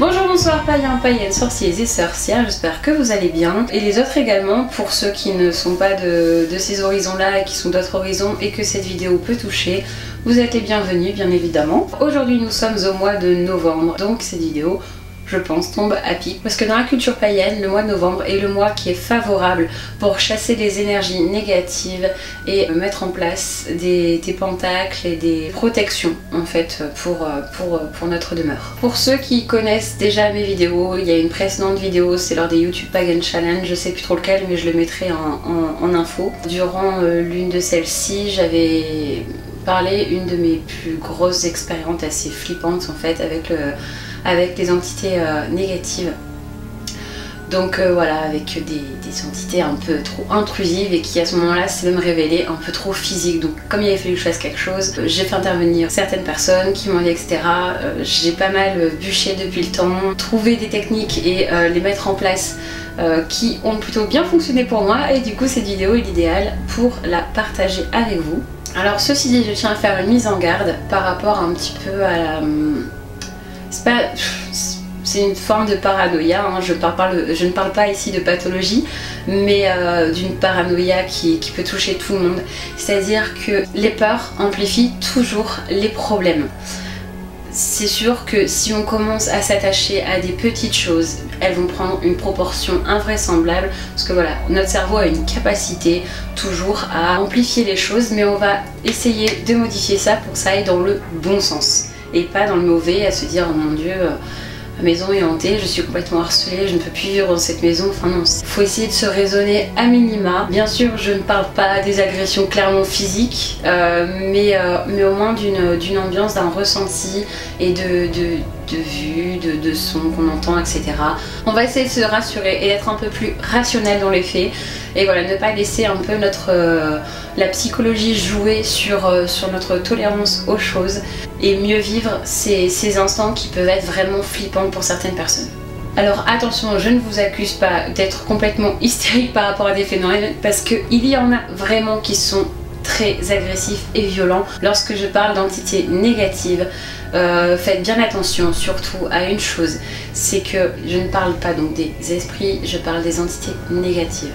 Bonjour, bonsoir païens, païennes, sorciers et sorcières, j'espère que vous allez bien. Et les autres également, pour ceux qui ne sont pas de ces horizons-là et qui sont d'autres horizons et que cette vidéo peut toucher, vous êtes les bienvenus bien évidemment. Aujourd'hui nous sommes au mois de novembre, donc cette vidéo, je pense, tombe à pic. Parce que dans la culture païenne, le mois de novembre est le mois qui est favorable pour chasser les énergies négatives et mettre en place des pentacles et des protections en fait pour notre demeure. Pour ceux qui connaissent déjà mes vidéos, il y a une précédente vidéo, c'est lors des YouTube Pagan Challenge, je sais plus trop lequel mais je le mettrai en info. Durant l'une de celles-ci, j'avais parlé une de mes plus grosses expériences assez flippantes en fait avec les entités négatives. Donc voilà, avec des entités un peu trop intrusives et qui à ce moment-là s'est même révélé un peu trop physique. Donc comme il avait fallu que je fasse quelque chose, j'ai fait intervenir certaines personnes qui m'ont dit etc. J'ai pas mal bûché depuis le temps, trouvé des techniques et les mettre en place qui ont plutôt bien fonctionné pour moi. Et du coup cette vidéo est l'idéal pour la partager avec vous. Alors ceci dit, je tiens à faire une mise en garde par rapport un petit peu à la... C'est une forme de paranoïa, hein. Je ne parle pas ici de pathologie, mais d'une paranoïa qui peut toucher tout le monde. C'est-à-dire que les peurs amplifient toujours les problèmes. C'est sûr que si on commence à s'attacher à des petites choses, elles vont prendre une proportion invraisemblable, parce que voilà, notre cerveau a une capacité toujours à amplifier les choses, mais on va essayer de modifier ça pour que ça aille dans le bon sens et pas dans le mauvais, à se dire oh mon dieu, ma maison est hantée, je suis complètement harcelée, je ne peux plus vivre dans cette maison. Enfin non, il faut essayer de se raisonner à minima. Bien sûr, je ne parle pas des agressions clairement physiques, mais au moins d'une ambiance, d'un ressenti et de vue, de son qu'on entend, etc. On va essayer de se rassurer et d'être un peu plus rationnel dans les faits. Et voilà, ne pas laisser un peu la psychologie jouer sur notre tolérance aux choses et mieux vivre ces instants qui peuvent être vraiment flippants pour certaines personnes. Alors attention, je ne vous accuse pas d'être complètement hystérique par rapport à des phénomènes parce qu'il y en a vraiment qui sont très agressifs et violents. Lorsque je parle d'entités négatives, faites bien attention surtout à une chose, c'est que je ne parle pas donc des esprits, je parle des entités négatives.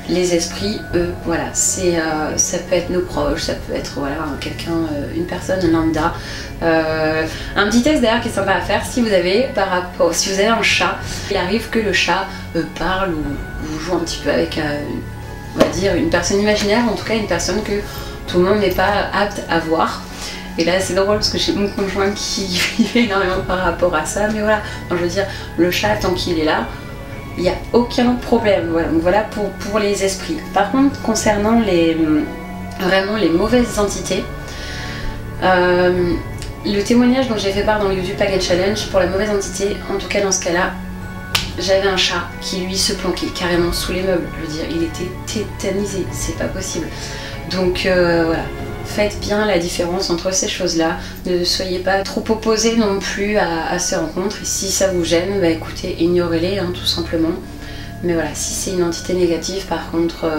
Les esprits, eux, voilà, ça peut être nos proches, ça peut être voilà, quelqu'un, une personne lambda. Un petit test d'ailleurs qui est sympa à faire si vous avez un chat, il arrive que le chat parle ou joue un petit peu avec on va dire une personne imaginaire, en tout cas une personne que tout le monde n'est pas apte à voir. Et là c'est drôle parce que j'ai mon conjoint qui vivait énormément par rapport à ça, mais voilà, je veux dire, le chat tant qu'il est là, il n'y a aucun problème. Voilà, donc voilà pour les esprits. Par contre, concernant vraiment les mauvaises entités, le témoignage dont j'ai fait part dans le YouTube Pagan Challenge pour la mauvaise entité, en tout cas dans ce cas-là, j'avais un chat qui lui se planquait carrément sous les meubles. Je veux dire, il était tétanisé, c'est pas possible. Donc voilà. Faites bien la différence entre ces choses-là, ne soyez pas trop opposés non plus à ces rencontres, et si ça vous gêne, bah écoutez, ignorez-les hein, tout simplement. Mais voilà, si c'est une entité négative par contre,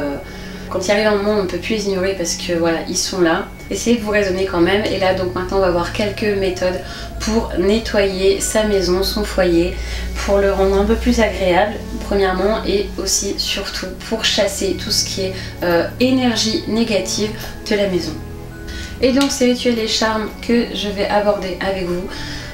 quand il arrive un moment où on ne peut plus les ignorer parce que voilà, ils sont là, essayez de vous raisonner quand même. Et là donc maintenant on va voir quelques méthodes pour nettoyer sa maison, son foyer, pour le rendre un peu plus agréable premièrement, et aussi surtout pour chasser tout ce qui est énergie négative de la maison. Et donc ces rituels et charmes que je vais aborder avec vous,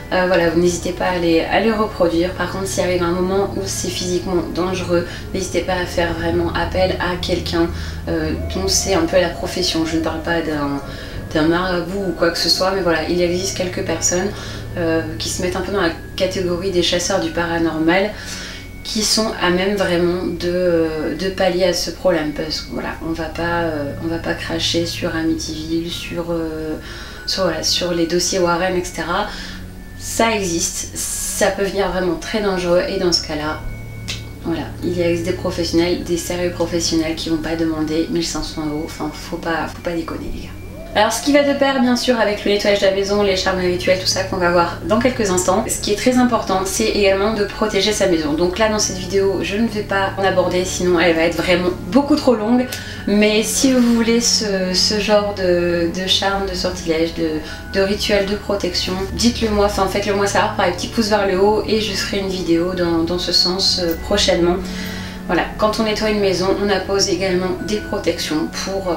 voilà, vous n'hésitez pas à les reproduire. Par contre, s'il arrive un moment où c'est physiquement dangereux, n'hésitez pas à faire vraiment appel à quelqu'un dont c'est un peu la profession. Je ne parle pas d'un marabout ou quoi que ce soit, mais voilà, il existe quelques personnes qui se mettent un peu dans la catégorie des chasseurs du paranormal, qui sont à même vraiment de pallier à ce problème, parce que voilà, on va pas cracher sur Amityville, sur les dossiers Warren, etc. Ça existe, ça peut venir vraiment très dangereux, et dans ce cas-là, voilà, il existe des professionnels, des sérieux professionnels qui vont pas demander 1500 €, enfin faut pas déconner les gars. Alors ce qui va de pair bien sûr avec le nettoyage de la maison, les charmes rituels, tout ça qu'on va voir dans quelques instants. Ce qui est très important, c'est également de protéger sa maison. Donc là dans cette vidéo, je ne vais pas en aborder, sinon elle va être vraiment beaucoup trop longue. Mais si vous voulez ce genre de charme, de sortilège, de rituel de protection, dites-le moi, enfin faites-le moi savoir par les petits pouces vers le haut et je ferai une vidéo dans ce sens prochainement. Voilà, quand on nettoie une maison, on appose également des protections pour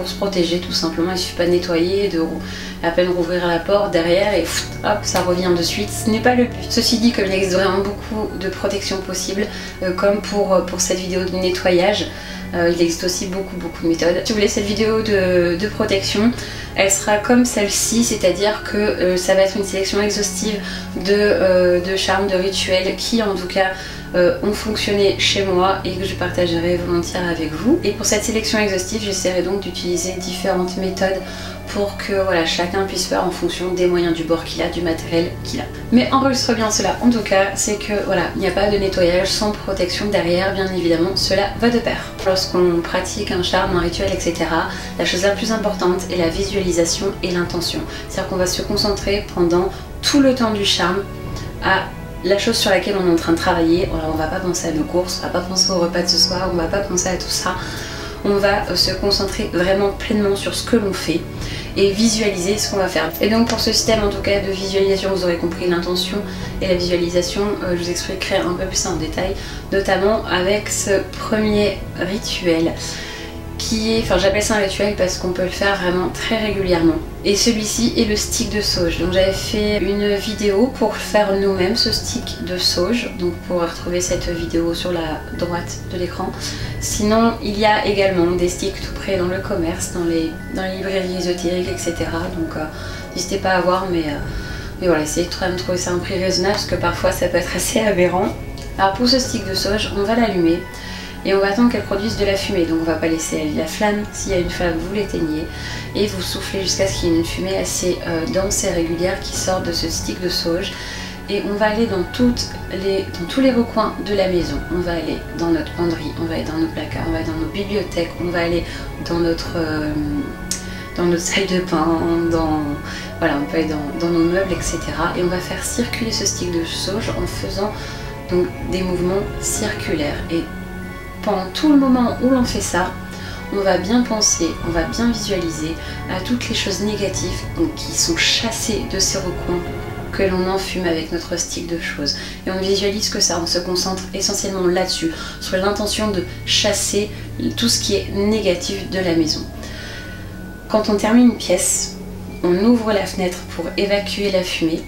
se protéger tout simplement. Il ne suffit pas de nettoyer, de à peine rouvrir la porte derrière et hop, ça revient de suite. Ce n'est pas le but. Ceci dit, comme il existe vraiment beaucoup de protections possibles, comme pour cette vidéo de nettoyage, il existe aussi beaucoup de méthodes. Si vous voulez cette vidéo de protection, elle sera comme celle-ci, c'est-à-dire que ça va être une sélection exhaustive de charmes, de rituels qui en tout cas ont fonctionné chez moi et que je partagerai volontiers avec vous. Et pour cette sélection exhaustive, j'essaierai donc d'utiliser différentes méthodes pour que voilà, chacun puisse faire en fonction des moyens du bord qu'il a, du matériel qu'il a. Mais enregistre bien cela en tout cas, c'est que voilà, il n'y a pas de nettoyage sans protection derrière, bien évidemment, cela va de pair. Lorsqu'on pratique un charme, un rituel, etc., la chose la plus importante est la visualisation et l'intention. C'est-à-dire qu'on va se concentrer pendant tout le temps du charme à la chose sur laquelle on est en train de travailler. Alors on va pas penser à nos courses, on va pas penser au repas de ce soir, on va pas penser à tout ça. On va se concentrer vraiment pleinement sur ce que l'on fait et visualiser ce qu'on va faire. Et donc pour ce système en tout cas de visualisation, vous aurez compris l'intention et la visualisation, je vous expliquerai un peu plus ça en détail, notamment avec ce premier rituel qui est, enfin j'appelle ça un rituel parce qu'on peut le faire vraiment très régulièrement. Et celui-ci est le stick de sauge. Donc j'avais fait une vidéo pour faire nous-mêmes ce stick de sauge. Donc vous pourrez retrouver cette vidéo sur la droite de l'écran. Sinon il y a également des sticks tout près dans le commerce, dans les librairies ésotériques, etc. Donc n'hésitez pas à voir, mais voilà, essayez de trouver ça à un prix raisonnable parce que parfois ça peut être assez aberrant. Alors pour ce stick de sauge, on va l'allumer. Et on va attendre qu'elle produise de la fumée, donc on va pas laisser aller la flamme. S'il y a une flamme, vous l'éteignez et vous soufflez jusqu'à ce qu'il y ait une fumée assez dense et régulière qui sort de ce stick de sauge. Et on va aller dans tous les recoins de la maison. On va aller dans notre penderie, on va aller dans nos placards, on va aller dans nos bibliothèques, on va aller dans notre salle de bain, voilà, on peut aller dans nos meubles, etc. Et on va faire circuler ce stick de sauge en faisant donc des mouvements circulaires. Et pendant tout le moment où l'on fait ça, on va bien penser, on va bien visualiser à toutes les choses négatives qui sont chassées de ces recoins que l'on enfume avec notre stick de choses. Et on visualise que ça, on se concentre essentiellement là-dessus, sur l'intention de chasser tout ce qui est négatif de la maison. Quand on termine une pièce, on ouvre la fenêtre pour évacuer la fumée.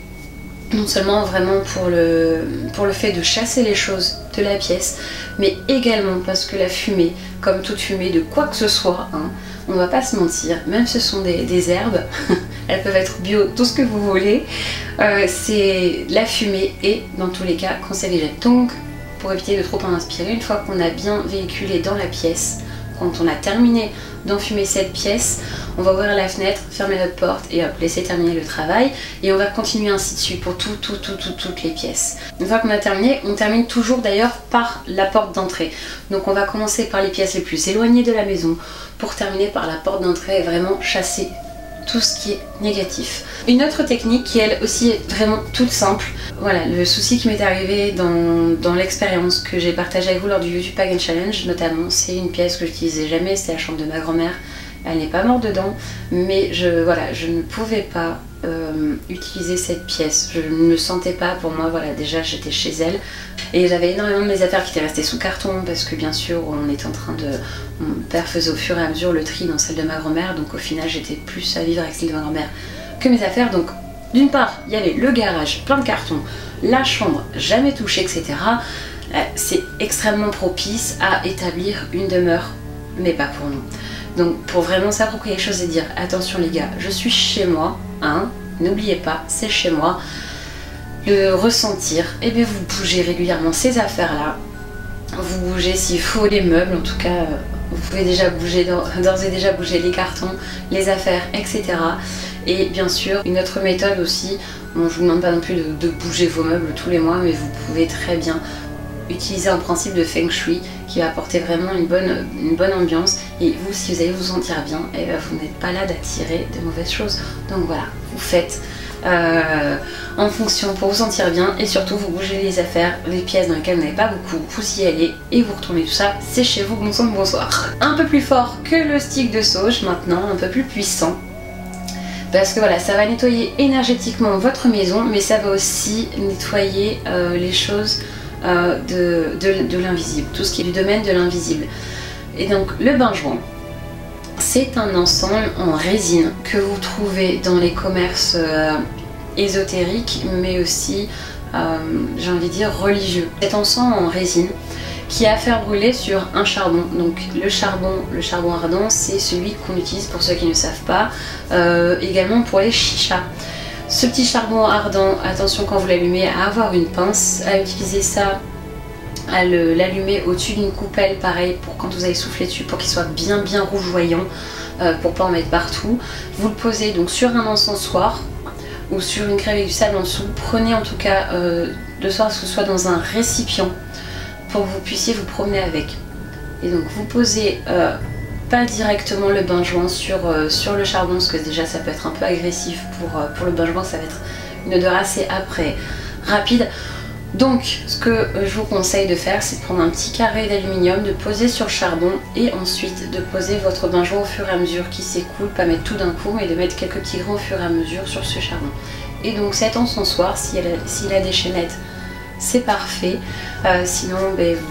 Non seulement vraiment pour le fait de chasser les choses de la pièce, mais également parce que la fumée, comme toute fumée de quoi que ce soit, hein, on va pas se mentir, même si ce sont des herbes, elles peuvent être bio, tout ce que vous voulez, c'est la fumée et dans tous les cas cancérigène. Donc pour éviter de trop en inspirer, une fois qu'on a bien véhiculé dans la pièce, quand on a terminé d'enfumer cette pièce, on va ouvrir la fenêtre, fermer notre porte et hop, laisser terminer le travail. Et on va continuer ainsi de suite pour toutes les pièces. Une fois qu'on a terminé, on termine toujours d'ailleurs par la porte d'entrée. Donc on va commencer par les pièces les plus éloignées de la maison pour terminer par la porte d'entrée et vraiment chasser tout ce qui est négatif. Une autre technique qui elle aussi est vraiment toute simple. Voilà, le souci qui m'est arrivé dans l'expérience que j'ai partagée avec vous lors du YouTube Pagan Challenge notamment, c'est une pièce que j'utilisais jamais, c'était la chambre de ma grand-mère. Elle n'est pas morte dedans, mais je ne pouvais pas utiliser cette pièce. Je ne me sentais pas, pour moi, voilà, déjà j'étais chez elle et j'avais énormément de mes affaires qui étaient restées sous carton parce que bien sûr on était en train de... Mon père faisait au fur et à mesure le tri dans celle de ma grand-mère, donc au final j'étais plus à vivre avec celle de ma grand-mère que mes affaires. Donc d'une part il y avait le garage plein de cartons, la chambre jamais touchée, etc. C'est extrêmement propice à établir une demeure, mais pas pour nous. Donc pour vraiment s'approprier les choses et dire attention les gars, je suis chez moi, hein, n'oubliez pas, c'est chez moi. Le ressentir, et bien vous bougez régulièrement ces affaires là. Vous bougez s'il faut les meubles, en tout cas vous pouvez déjà bouger, d'ores et déjà bouger les cartons, les affaires, etc. Et bien sûr, une autre méthode aussi, bon je vous demande pas non plus de bouger vos meubles tous les mois, mais vous pouvez très bien utiliser un principe de Feng Shui qui va apporter vraiment une bonne ambiance. Et vous, si vous allez vous sentir bien, et ben vous n'êtes pas là d'attirer de mauvaises choses. Donc voilà, vous faites en fonction pour vous sentir bien, et surtout vous bougez les affaires, les pièces dans lesquelles vous n'avez pas beaucoup, vous y allez et vous retournez tout ça, c'est chez vous, bon sang, bonsoir. Un peu plus fort que le stick de sauge maintenant, un peu plus puissant. Parce que voilà, ça va nettoyer énergétiquement votre maison, mais ça va aussi nettoyer les choses de l'invisible, tout ce qui est du domaine de l'invisible. Et donc le bain-joint, c'est un ensemble en résine que vous trouvez dans les commerces ésotériques, mais aussi, j'ai envie de dire, religieux. Cet ensemble en résine qui a à faire brûler sur un charbon. Donc le charbon ardent, c'est celui qu'on utilise, pour ceux qui ne savent pas, également pour les chichas. Ce petit charbon ardent, attention quand vous l'allumez à avoir une pince, à utiliser ça, à l'allumer au-dessus d'une coupelle, pareil, pour quand vous allez souffler dessus, pour qu'il soit bien rougeoyant, pour pas en mettre partout. Vous le posez donc sur un encensoir ou sur une crème avec du sable en dessous. Prenez en tout cas de sorte que ce soit dans un récipient pour que vous puissiez vous promener avec. Et donc vous posez pas directement le bain-joint sur le charbon, parce que déjà ça peut être un peu agressif pour le bain-joint, ça va être une odeur assez rapide. Donc ce que je vous conseille de faire, c'est de prendre un petit carré d'aluminium, de poser sur le charbon, et ensuite de poser votre bain-joint au fur et à mesure qui s'écoule, pas mettre tout d'un coup, mais de mettre quelques petits grains au fur et à mesure sur ce charbon. Et donc cet encensoir, s'il a des chaînettes, c'est parfait. Sinon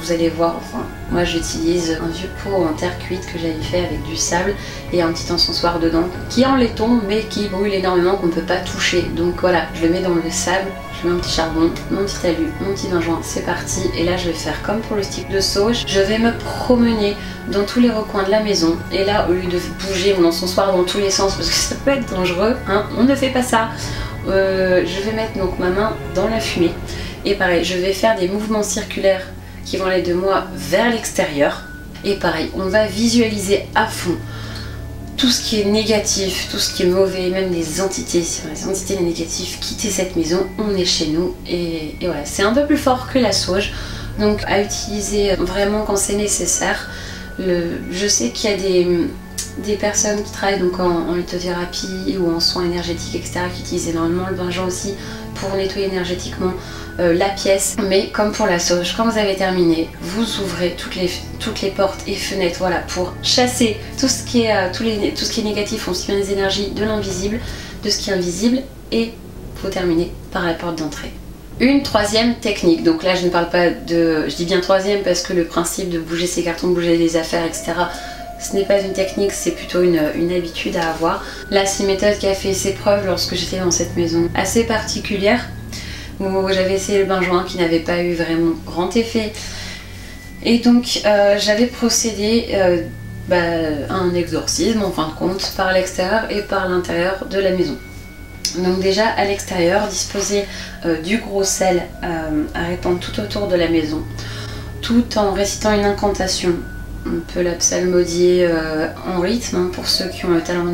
vous allez voir, enfin moi j'utilise un vieux pot en terre cuite que j'avais fait avec du sable et un petit encensoir dedans qui est en laiton mais qui brûle énormément, qu'on ne peut pas toucher. Donc voilà, je le mets dans le sable, je mets un petit charbon, mon petit alu, mon petit bain-joint, c'est parti. Et là je vais faire comme pour le stick de sauge, je vais me promener dans tous les recoins de la maison, et là au lieu de bouger mon encensoir dans tous les sens parce que ça peut être dangereux, hein, on ne fait pas ça. Je vais mettre donc ma main dans la fumée. Et pareil, je vais faire des mouvements circulaires qui vont aller de moi vers l'extérieur. Et pareil, on va visualiser à fond tout ce qui est négatif, tout ce qui est mauvais, même les entités, si les entités négatives, quitter cette maison, on est chez nous. Et voilà, c'est un peu plus fort que la sauge, donc à utiliser vraiment quand c'est nécessaire. Je sais qu'il y a des personnes qui travaillent donc en lithothérapie ou en soins énergétiques, etc., qui utilisent énormément le bain-joint aussi pour nettoyer énergétiquement la pièce. Mais comme pour la sauge, quand vous avez terminé, vous ouvrez toutes les portes et fenêtres, voilà, pour chasser tout ce qui est négatif, aussi bien les énergies de l'invisible, de ce qui est invisible, et vous terminez par la porte d'entrée. Une troisième technique, donc là je ne parle pas de, je dis bien troisième parce que le principe de bouger ses cartons, de bouger les affaires, etc., ce n'est pas une technique, c'est plutôt une habitude à avoir. Là, c'est une méthode qui a fait ses preuves lorsque j'étais dans cette maison assez particulière, où j'avais essayé le bain-joint qui n'avait pas eu vraiment grand effet. Et donc, j'avais procédé à un exorcisme, en fin de compte, par l'extérieur et par l'intérieur de la maison. Donc déjà, à l'extérieur, disposer du gros sel à répandre tout autour de la maison, tout en récitant une incantation. On peut la psalmodier en rythme, hein, pour ceux qui ont le talent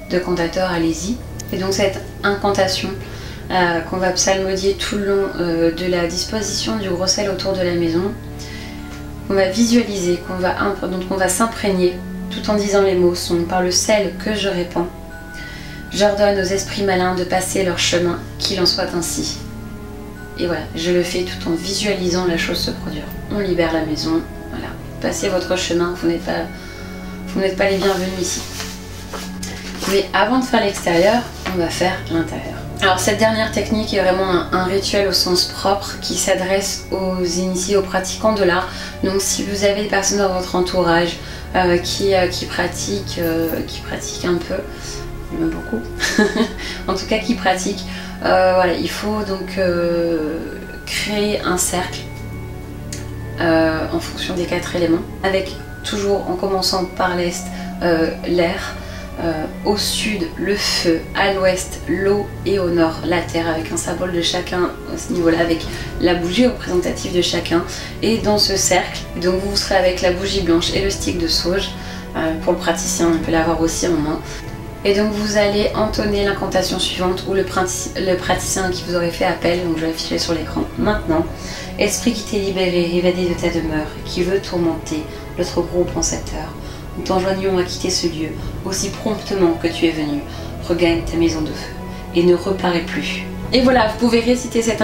de cantateur, allez-y. Et donc cette incantation qu'on va psalmodier tout le long de la disposition du gros sel autour de la maison, on va visualiser, dont on va s'imprégner tout en disant les mots sont par le sel que je répands. J'ordonne aux esprits malins de passer leur chemin, qu'il en soit ainsi. Et voilà, je le fais tout en visualisant la chose se produire. On libère la maison, voilà. Passez votre chemin, vous n'êtes pas les bienvenus ici. Mais avant de faire l'extérieur, on va faire l'intérieur. Alors cette dernière technique est vraiment un rituel au sens propre qui s'adresse aux initiés, aux pratiquants de l'art. Donc si vous avez des personnes dans votre entourage qui pratiquent un peu, même beaucoup, en tout cas qui pratiquent, voilà, il faut donc créer un cercle en fonction des 4 éléments, avec toujours en commençant par l'est l'air, au sud le feu, à l'ouest l'eau et au nord la terre, avec un symbole de chacun à ce niveau là, avec la bougie représentative de chacun. Et dans ce cercle, donc vous serez avec la bougie blanche et le stick de sauge. Pour le praticien, on peut l'avoir aussi en main. Et donc vous allez entonner l'incantation suivante ou le praticien qui vous aurait fait appel, donc je vais afficher sur l'écran maintenant. Esprit qui t'est libéré, évadé de ta demeure, qui veut tourmenter l'autre groupe en cette heure, nous t'enjoignons à quitter ce lieu aussi promptement que tu es venu. Regagne ta maison de feu et ne reparais plus. Et voilà, vous pouvez réciter cette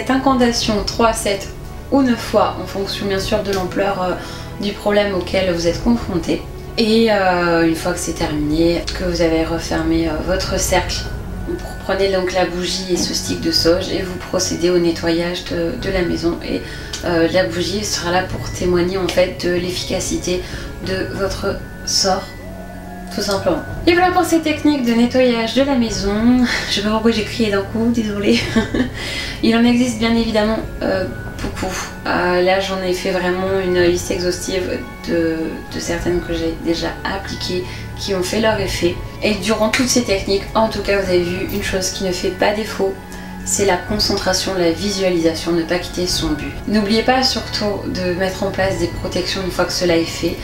incantation 3, 7 ou 9 fois en fonction bien sûr de l'ampleur du problème auquel vous êtes confronté. Et une fois que c'est terminé, que vous avez refermé votre cercle, vous prenez donc la bougie et ce stick de sauge et vous procédez au nettoyage de la maison. Et la bougie sera là pour témoigner en fait de l'efficacité de votre sort, tout simplement. Et voilà pour ces techniques de nettoyage de la maison. Je sais pas pourquoi j'ai crié d'un coup, désolée. Il en existe bien évidemment beaucoup. Là j'en ai fait vraiment une liste exhaustive de certaines que j'ai déjà appliquées, qui ont fait leur effet. Et durant toutes ces techniques, en tout cas vous avez vu une chose qui ne fait pas défaut, c'est la concentration, la visualisation, ne pas quitter son but. N'oubliez pas surtout de mettre en place des protections une fois que cela est fait.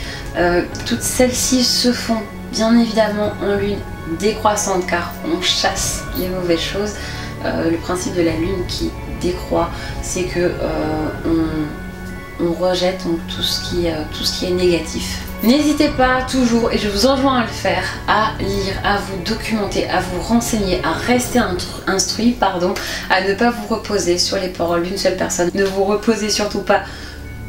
Toutes celles-ci se font bien évidemment en lune décroissante car on chasse les mauvaises choses. Le principe de la lune qui décroît, c'est que on rejette donc tout ce qui est négatif. N'hésitez pas toujours, et je vous enjoins à le faire, à lire, à vous documenter, à vous renseigner, à rester instruit, à ne pas vous reposer sur les paroles d'une seule personne. Ne vous reposez surtout pas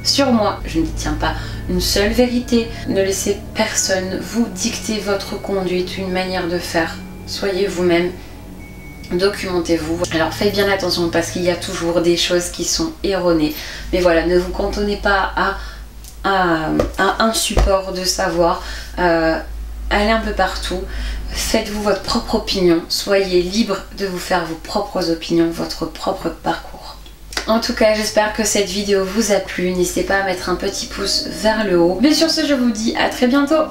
sur moi, je ne tiens pas une seule vérité. Ne laissez personne vous dicter votre conduite, une manière de faire. Soyez vous-même. Documentez-vous. Alors faites bien attention parce qu'il y a toujours des choses qui sont erronées. Mais voilà, ne vous cantonnez pas à un support de savoir. Allez un peu partout. Faites-vous votre propre opinion. Soyez libre de vous faire vos propres opinions, votre propre parcours. En tout cas, j'espère que cette vidéo vous a plu. N'hésitez pas à mettre un petit pouce vers le haut. Mais sur ce, je vous dis à très bientôt.